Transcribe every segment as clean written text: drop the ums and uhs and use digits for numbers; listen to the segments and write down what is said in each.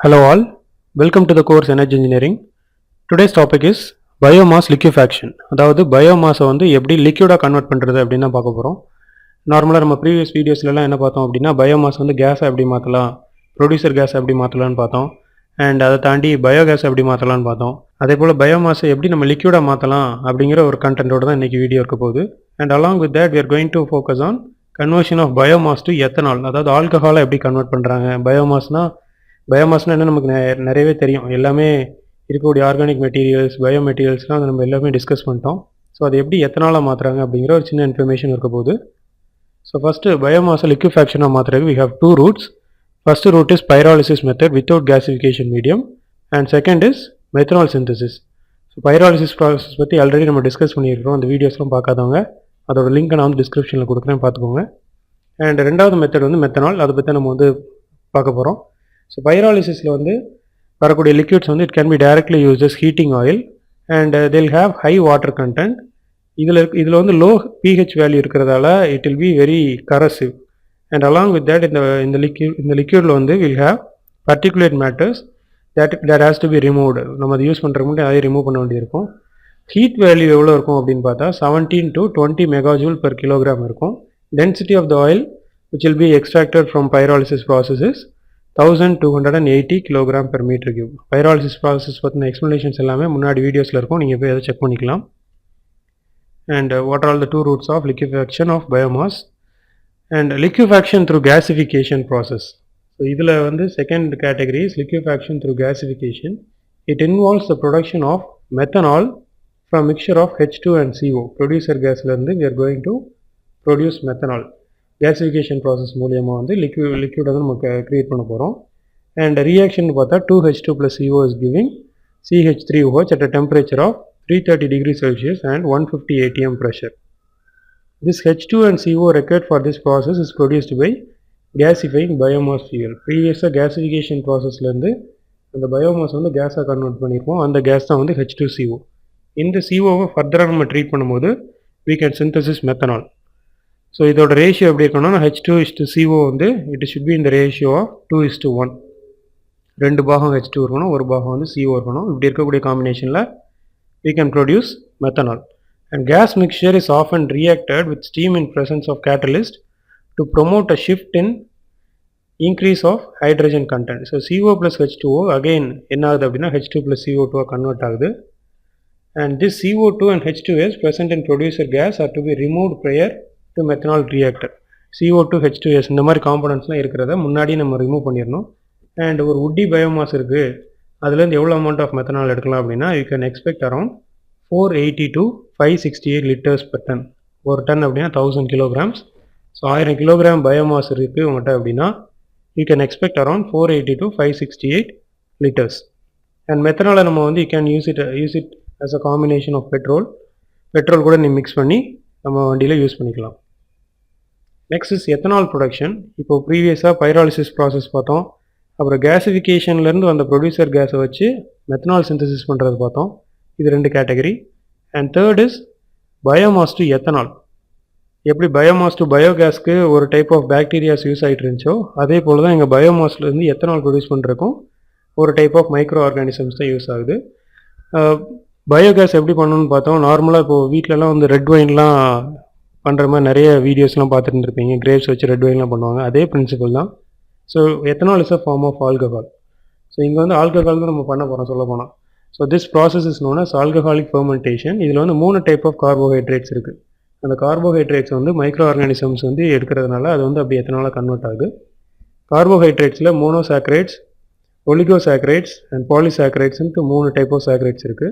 Hello all, welcome to the course Energy Engineering. Today's topic is Biomass Liquefaction. அதாவது பயோமாஸை வந்து எப்படி லிக்யூடாக convert பண்ணுறது அப்படின்னு தான் பார்க்க போகிறோம். நார்மலாக நம்ம ப்ரீவியஸ் வீடியோஸ்லாம் என்ன பார்த்தோம் அப்படின்னா பயோமாஸ் வந்து கேஸை எப்படி மாற்றலாம், ப்ரொடியூசர் கேஸை எப்படி மாற்றலான்னு பார்த்தோம். அண்ட் அதை தாண்டி பயோகேஸை எப்படி மாற்றலான்னு பார்த்தோம். அதே போல் பயோமாஸை எப்படி நம்ம லிக்யூடாக மாற்றலாம் அப்படிங்கிற ஒரு கண்டென்ட்டோட தான் இன்றைக்கி வீடியோ இருக்க போகுது. And along with that we are going to focus on conversion of biomass to ethanol. அதாவது ஆல்கஹாலை எப்படி கன்வெர்ட் பண்ணுறாங்க. பயோமாஸ்னால் என்ன நமக்கு நிறையவே தெரியும். எல்லாமே இருக்கக்கூடிய ஆர்கானிக் மெட்டீரியல்ஸ், பயோ மெட்டீரியல்ஸ்லாம் அதை நம்ம எல்லாமே டிஸ்கஸ் பண்ணிட்டோம். ஸோ அது எப்படி எத்தனாலாக மாற்றுறாங்க அப்படிங்கிற ஒரு சின்ன இன்ஃபர்மேஷன் இருக்க போகுது. ஸோ ஃபஸ்ட்டு பயோமாஸை லிக்விஃபேக்ஷனாக மாற்றுறதுக்கு we have two routes. First route is pyrolysis method without gasification medium and second is methanol synthesis. So pyrolysis process பற்றி ஆல்ரெடி நம்ம டிஸ்கஸ் பண்ணியிருக்கிறோம். அந்த வீடியோஸ்லாம் பார்க்காதவங்க அதோட லிங்க்கை நான் வந்து டிஸ்கிரிப்ஷனில் கொடுக்குறேன், பார்த்துக்கோங்க. அண்ட் ரெண்டாவது மெத்தட் வந்து மெத்தனால், அதை பற்றி நம்ம வந்து பார்க்க போகிறோம். ஸோ பைராலிசிஸில் வந்து வரக்கூடிய லிக்விட்ஸ் வந்து it can be directly use as heating oil and they'll have high water content. இதில் வந்து லோ பிஹெச் வேல்யூ இருக்கிறதால it will be very corrosive. And along with that இந்த லிக்யூடில் வந்து will have particulate matters that has to be removed. நம்ம அதை use பண்ணுறதுக்கு முன்னாடி அதை ரிமூவ் பண்ண வேண்டியிருக்கும். ஹீட் வேல்யூ எவ்வளோ இருக்கும் அப்படின்னு பார்த்தா 17 to 20 megajoule per kilogram இருக்கும். Density of the oil which will be extracted from pyrolysis process is 1280 kilogram per meter cube. Pyrolysis process பற்றின எக்ஸ்ப்ளனேஷன்ஸ் எல்லாமே முன்னாடி வீடியோஸில் இருக்கும், நீங்கள் போய் அதை செக் பண்ணிக்கலாம். And what are all the two routes of liquefaction of biomass and liquefaction through gasification process. So இதில் வந்து second category is liquefaction through gasification. It involves the production of methanol from mixture of H2 and CO. Producer கேஸ்லேருந்து we are going to produce methanol. Gasification process மூலியமாக வந்து liquid வந்து நம்ம create பண்ண போகிறோம். And reaction பார்த்தா 2H2 plus CO is giving CH3OH at a temperature of 330 degrees Celsius and 150 atm pressure. This H2 and CO required for this process is produced by gasifying biomass fuel. ப்ரீவியஸாக கேசிஃபிகேஷன் ப்ராசஸ்லேருந்து அந்த biomass வந்து கேஸாக convert பண்ணியிருப்போம். அந்த case தான் வந்து H2CO. இந்த COவை ஃபர்தராக நம்ம ட்ரீட் பண்ணும்போது we can synthesis methanol. So இதோட ரேஷியோ எப்படி இருக்கணும்னா H2:CO வந்து இட் ஷுட் பி இந்த ரேஷியோ ஆஃப் 2:1. 2 பாகம் H2 இருக்கணும், ஒரு பாகம் வந்து CO இருக்கணும். இப்படி இருக்கக்கூடிய காம்பினேஷனில் we can produce methanol. And gas mixture is often reacted with steam in presence of catalyst to promote a shift in increase of hydrogen content. So CO plus H2O again என்ன ஆகுது அப்படின்னா H2 plus CO2 convert ஆகுது. And this CO2 and H2S present in producer gas are to be removed prior to methanol reactor. CO2 H2S இந்த மாதிரி காம்பனன்ட்ஸ்லாம் இருக்கிறத முன்னாடி நம்ம remove பண்ணிடணும். அண்ட் ஒரு உட்டி பயோமாஸ் இருக்குது, அதுலேருந்து எவ்வளோ அமௌண்ட் ஆஃப் மெத்தனால் எடுக்கலாம் அப்படின்னா you can expect around 480 to 568 liters per ton. ஒரு டன் அப்படின்னா 1000 kilograms. ஸோ 1000 kilogram பயோமாஸ் இருக்குது உங்கள்கிட்ட அப்படின்னா you can expect around 480 to 568 liters. And மெத்தனாலை நம்ம வந்து you can use it as a combination of petrol கூட நீ மிக்ஸ் பண்ணி நம்ம வண்டியில் யூஸ் பண்ணிக்கலாம். Next is ethanol production. இப்போ ப்ரீவியஸாக பைராலிசிஸ் ப்ராசஸ் பார்த்தோம், அப்புறம் கேசிஃபிகேஷன்லேருந்து வந்த ப்ரொடியூசர் கேஸை வச்சு மெத்தனால் சிந்தசிஸ் பண்ணுறது பார்த்தோம். இது 2 category. And third is biomass to ethanol. எப்படி பயோமாஸ் டு பயோகேஸ்க்கு ஒரு டைப் ஆஃப் பாக்டீரியாஸ் யூஸ் ஆகிட்டு இருந்துச்சோ அதே போல் தான் எங்கள் பயோமாஸ்லேருந்து எத்தனால் ப்ரொடியூஸ் பண்ணுறதுக்கும் ஒரு டைப் ஆஃப் மைக்ரோ ஆர்கானிசம்ஸ் தான் யூஸ் ஆகுது. பயோகேஸ் எப்படி பண்ணணும்னு பார்த்தோம். நார்மலாக இப்போது வீட்டிலலாம் வந்து ரெட் ஒயின்லாம் பண்ணுற மாதிரி நிறைய வீடியோஸ்லாம் பார்த்துட்டு இருந்திருப்பீங்க. கிரேப்ஸ் வச்சு ரெட் ஒயின்லாம் பண்ணுவாங்க, அதே பிரின்சிபல் தான். So ethanol is a form of alcohol. So இங்கே வந்து ஆல்கஹால் தான் நம்ம பண்ண போகிறோம் சொல்ல போனால். So this process is known as alcoholic fermentation. இதில் வந்து 3 டைப் ஆஃப் கார்போஹைட்ரேட்ஸ் இருக்குது. அந்த கார்போஹைட்ரேட்ஸ் வந்து மைக்ரோ ஆர்கானிசம்ஸ் வந்து எடுக்கிறதுனால அது வந்து அப்படி எத்தனாலாக கன்வெர்ட் ஆகுது. கார்போஹைட்ரேட்ஸில் monosaccharides, ஒலிகோசாக்ரைட்ஸ் and பாலிசாக்ரைட்ஸ்ன்ட்டு 3 type of saccharides இருக்குது.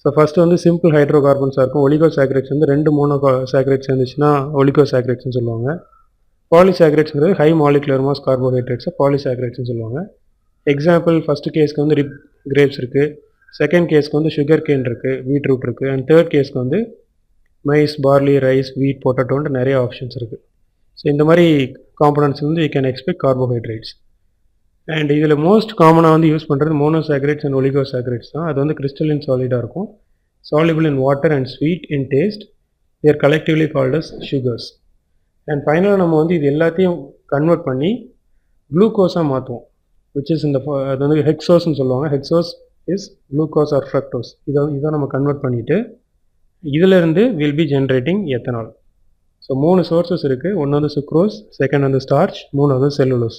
ஸோ ஃபஸ்ட்டு வந்து சிம்பிள் ஹைட்ரோகார்பன்ஸாக இருக்கும். ஒலிகோசாக்ரைட்ஸ் வந்து 2 மோனோசாக்ரைட்ஸ் இருந்துச்சுன்னா ஒலிகோசாக்ரைட்ஸ்னு சொல்லுவாங்க. பாலிசாக்ரைட்ஸ்ங்கிறது ஹை மாலிகுலர் மாஸ் கார்போஹைட்ரேட்ஸை பாலிசாக்ரைட்ஸ்னு சொல்லுவாங்க. எக்ஸாம்பிள் ஃபஸ்ட்டு கேஸ்க்கு வந்து கிரேப்ஸ் இருக்குது, செகண்ட் கேஸ்க்கு வந்து சுகர் கேன் இருக்குது, பீட்ரூட் இருக்குது, அண்ட் தேர்ட் கேஸ்க்கு வந்து மைஸ், பார்லி, ரைஸ், வீட், பொட்டேட்டோன்ட்டு நிறைய ஆப்ஷன்ஸ் இருக்குது. ஸோ இந்த மாதிரி காம்பனன்ட்ஸ் வந்து you can expect carbohydrates. And இதில் மோஸ்ட் காமனாக வந்து யூஸ் பண்ணுறது மோனோசாக்ரைட்ஸ் அண்ட் ஒலிகோசாக்ரைட்ஸ் தான். அது வந்து கிறிஸ்டலின் சாலிடாக இருக்கும், soluble in water and sweet in taste. They collectively called as sugars. And ஃபைனலாக நம்ம வந்து இது எல்லாத்தையும் கன்வெர்ட் பண்ணி குளுக்கோஸாக மாற்றுவோம். which is in the அது வந்து ஹெக்ஸோஸ்ன்னு சொல்லுவாங்க. Hexose is glucose or fructose. இதை நம்ம கன்வெர்ட் பண்ணிவிட்டு இதிலிருந்து will be generating ethanol. So 3 sources இருக்குது. ஒன்று வந்து சுக்ரோஸ், செகண்ட் வந்து ஸ்டார்ச், மூணாவது செல்லுலோஸ்.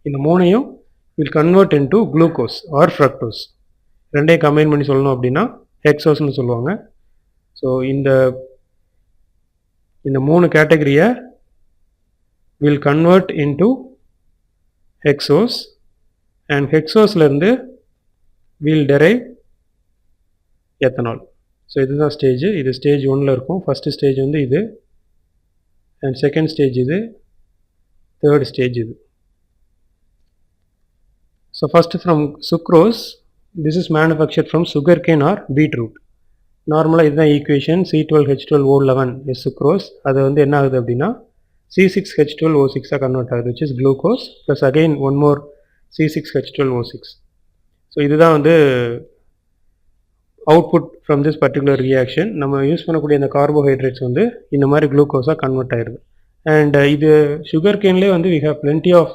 இந்த மூணையும் will convert into glucose or fructose. ரெண்டையும் கம்பைன் பண்ணி சொல்லணும் அப்படின்னா ஹெக்ஸோஸ்ன்னு சொல்லுவாங்க. ஸோ இந்த 3 கேட்டகரியை will convert into hexose and ஹெக்ஸோஸ்லேருந்து வில் டெரைவ் எத்தனால். ஸோ இதுதான் ஸ்டேஜ். இது ஸ்டேஜ் 1ல் இருக்கும். ஃபஸ்ட்டு ஸ்டேஜ் வந்து இது, அண்ட் செகண்ட் ஸ்டேஜ் இது, தேர்ட் ஸ்டேஜ் இது. So first from sucrose, this is manufactured from sugar cane R beetroot. நார்மலாக இதுதான் ஈக்குவேஷன். C12H12O11 is sucrose. அது வந்து என்ன ஆகுது அப்படின்னா C6H12O6 கன்வெர்ட் ஆகுது, which is glucose plus again one more C6H12O6. So இதுதான் வந்து output from this particular reaction. நம்ம யூஸ் பண்ணக்கூடிய இந்த கார்போஹைட்ரேட்ஸ் வந்து இந்த மாதிரி குளுக்கோஸாக கன்வெர்ட் ஆகிடுது. அண்ட் இது சுகர் கேன்லேயே வந்து we have plenty of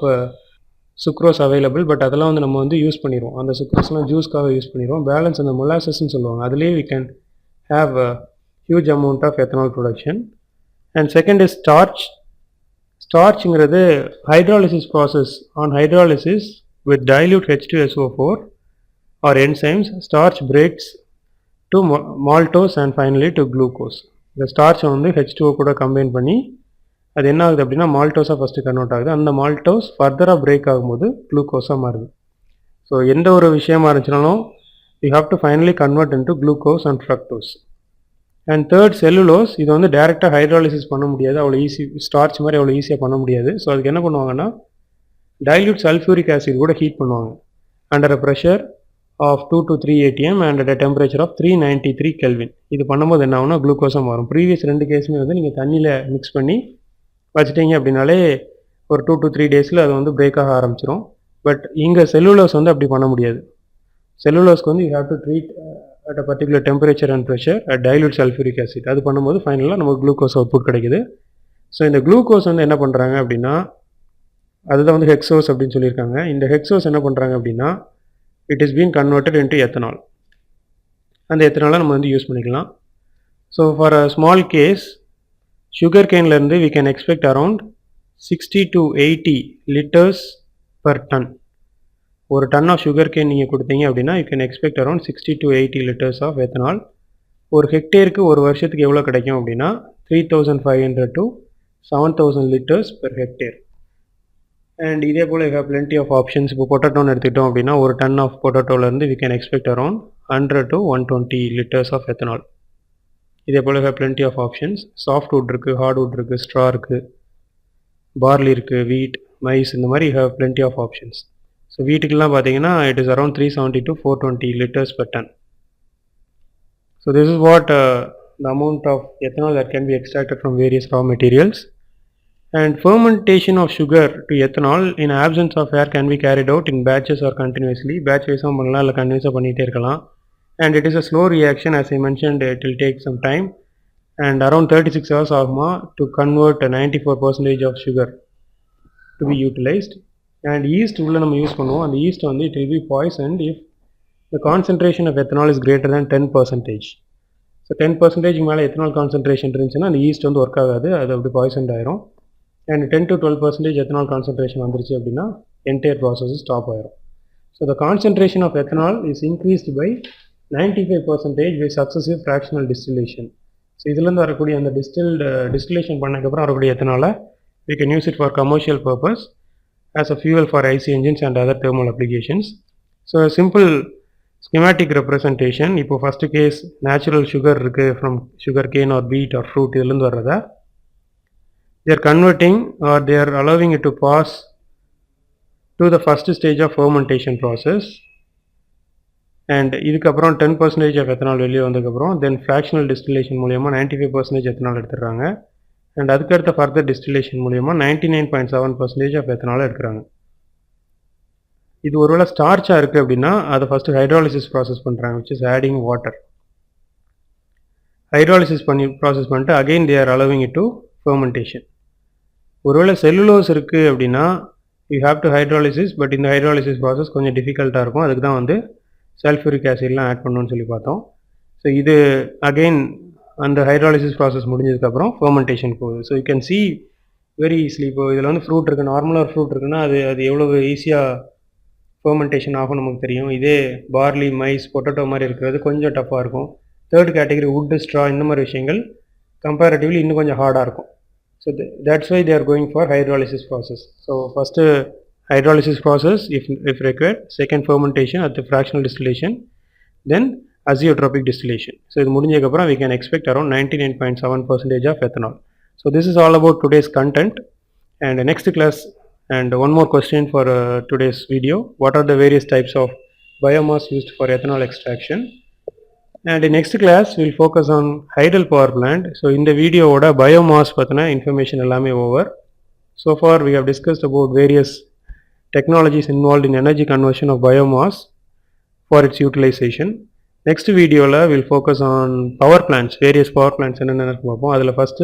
sucrose available. But அதெல்லாம் வந்து நம்ம வந்து யூஸ் பண்ணிடுவோம். அந்த சுக்ரோஸ்லாம் ஜூஸ்க்காக யூஸ் பண்ணிடுவோம். பேலன்ஸ் அந்த மொலாசஸ்ன்னு சொல்லுவாங்க, அதுலேயே we can have a huge amount of ethanol production. And second is starch. ஸ்டார்ச்ங்கிறது hydrolysis process. On hydrolysis with dilute H2SO4 or enzymes, starch breaks to maltose and finally to glucose. இந்த ஸ்டார்ச்சை வந்து H2O கூட combine பண்ணி அது என்ன ஆகுது அப்படின்னா மால்டோஸாக first convert ஆகுது. அந்த மால்டோஸ் ஃபர்தராக பிரேக் ஆகும்போது குளுக்கோஸாக மாறுது. ஸோ எந்த ஒரு விஷயமா இருந்துச்சுனாலும் you have to finally convert into glucose and fructose. And third cellulose. இது வந்து டேரெக்டாக ஹைட்ராலிசிஸ் பண்ண முடியாது, அவ்வளோ ஈஸி, ஸ்டார்ச் மாதிரி அவ்வளோ ஈஸியாக பண்ண முடியாது. ஸோ அதுக்கு என்ன பண்ணுவாங்கன்னா dilute sulfuric acid கூட ஹீட் பண்ணுவாங்க under a pressure of 2 to 3 atm and at a temperature of 393 Kelvin. இது பண்ணும்போது என்ன ஆகும்னா குளுக்கோஸாக மாறும். ப்ரீவியஸ் 2 கேஸுமே வந்து நீங்கள் தண்ணியில் மிக்ஸ் பண்ணி வச்சுட்டீங்க அப்படின்னாலே ஒரு 2 to 3 டேஸில் அது வந்து பிரேக் ஆக ஆரம்பிச்சிடும். பட் இங்கே செல்லுலோஸ் வந்து அப்படி பண்ண முடியாது. செல்லுலோஸ்க்கு வந்து you have to treat at a particular temperature and pressure at dilute sulfuric acid. அது பண்ணும்போது ஃபைனலாக நமக்கு குளுக்கோஸ் அவுட்புட் கிடைக்குது. ஸோ இந்த குளுக்கோஸ் வந்து என்ன பண்ணுறாங்க அப்படின்னா அதுதான் வந்து ஹெக்ஸோஸ் அப்படின்னு சொல்லியிருக்காங்க. இந்த ஹெக்ஸோஸ் என்ன பண்ணுறாங்க அப்படின்னா it is been converted into ethanol. அந்த எத்தனாலை நம்ம வந்து யூஸ் பண்ணிக்கலாம். So for a small case sugar கேன்லேருந்து we can expect around 60 to 80 liters per ton. ஒரு டன் ஆஃப் சுகர் கேன் நீங்கள் கொடுத்தீங்க அப்படின்னா you can expect around 60 to 80 liters of ethanol. ஒரு ஹெக்டேருக்கு ஒரு வருஷத்துக்கு எவ்வளோ கிடைக்கும் அப்படின்னா 3500 to 7000 liters per hectare. And இதே போல் you have plenty of options. இப்போ பொட்டேட்டோன்னு எடுத்துக்கிட்டோம் அப்படின்னா ஒரு டன் ஆஃப் பொட்டேட்டோலேருந்து we can expect around 100 to 120 liters of ethanol. இதே போல் you have plenty of options. Softwood இருக்குது, ஹார்ட் வுட் இருக்குது, ஸ்ட்ரா இருக்குது, பார்லி இருக்குது, வீட், மைஸ், இந்த மாதிரி you have plenty of options. So வீட்டுக்கெல்லாம் பார்த்தீங்கன்னா it is around 370 to 420 liters per ton. So this is what the amount of ethanol that can be extracted from various raw materials. And fermentation of sugar to ethanol in absence of air can be carried out in batches or continuously. Batch wise பண்ணலாம் இல்லை கண்டினியூஸாக பண்ணிகிட்டே இருக்கலாம். And it is a slow reaction, as I mentioned. It will take some time and around 36 hours ஆகுமா to convert 94% of sugar to be utilized. And yeast உள்ள நம்ம use பண்ணுவோம். அந்த yeast வந்து it will be poisoned if the concentration of ethanol is greater than 10%. So 10% மேலே ethanol concentration இருந்துச்சுன்னா அந்த east வந்து ஒர்க் ஆகாது, அது அப்படி பாய்சன்ட் ஆயிரும். அண்ட் 10 to 12% எத்தனால் கான்சன்ட்ரேஷன் வந்துருச்சு அப்படின்னா என்டையர் ப்ராசஸ் ஸ்டாப் ஆயிரும். So the concentration of ethanol is increased by 95% by successive fractional distillation. So இதுலேருந்து வரக்கூடிய அந்த டிஸ்டிலேஷன் பண்ணதுக்கப்புறம் வரக்கூடிய எத்தனால we can use it for commercial purpose as a fuel for IC engines and other thermal applications. So a simple schematic representation. இப்போ first case natural sugar இருக்குது from sugar cane or beet or fruit, இதுலேருந்து வர்றதா they are converting or they are allowing it to pass to the first stage of fermentation process. And இதுக்கப்புறம் 10% of ethanol வெளியே வந்ததுக்கப்புறம் then fractional distillation மூலயமா 95% ethanol எடுத்துடுறாங்க. And அதுக்கடுத்த further distillation மூலயமா 99.7% of ethanol எடுக்கிறாங்க. இது ஒருவேளை ஸ்டார்ச்சாக இருக்குது அப்படின்னா அதை ஃபஸ்ட்டு ஹைட்ராலிசிஸ் ப்ராசஸ் பண்ணுறாங்க, which is adding water. Hydrolysis பண்ணி ப்ராசஸ் பண்ணிட்டு again they are allowing it to fermentation. ஒருவேளை செல்லுலோஸ் இருக்குது அப்படின்னா you have to hydrolysis, but இந்த ஹைட்ராலிசிஸ் ப்ராசஸ் கொஞ்சம் டிஃபிகல்ட்டாக இருக்கும். அதுக்கு தான் வந்து சல்ஃபூரிக் ஆசிட்லாம் ஆட் பண்ணணும்னு சொல்லி பார்த்தோம். ஸோ இது அகெயின் அந்த ஹைட்ராலிசிஸ் ப்ராசஸ் முடிஞ்சதுக்கப்புறம் ஃபெர்மெண்டேஷன் போகுது. So you can see very easily. இப்போ இதில் வந்து ஃப்ரூட் இருக்குது, நார்மலாக ஒரு ஃப்ரூட் இருக்குன்னா அது எவ்வளோ ஈஸியாக ஃபெர்மெண்டேஷன் ஆகும் நமக்கு தெரியும். இதே பார்லி, மைஸ், பொட்டேட்டோ மாதிரி இருக்கிறது கொஞ்சம் டஃப்பாக இருக்கும். தேர்ட் கேட்டகரி வுட், ஸ்ட்ரா இந்த மாதிரி விஷயங்கள் கம்பேரிட்டிவ்லி இன்னும் கொஞ்சம் ஹார்டாக இருக்கும். So that's why they are going for hydrolysis process. So first hydrolysis process if required, second fermentation at the fractional distillation, then azeotropic distillation. So இது முடிஞ்சதுக்கு அப்புறம் we can expect around 99.7% of ethanol. So this is all about today's content. And next class, and one more question for today's video: what are the various types of biomass used for ethanol extraction? And in next class we'll focus on hydel power plant. So in the video oda biomass pathana information ellame over. So far we have discussed about various technologies involved in energy conversion of biomass for its utilization. Next video la we'll focus on power plants, various power plants enna enna paapom. Adula first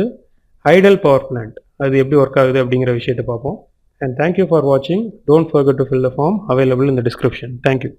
hydel power plant adu eppadi work agudhu abingra vishayatha paapom. And thank you for watching. Don't forget to fill the form available in the description. Thank you.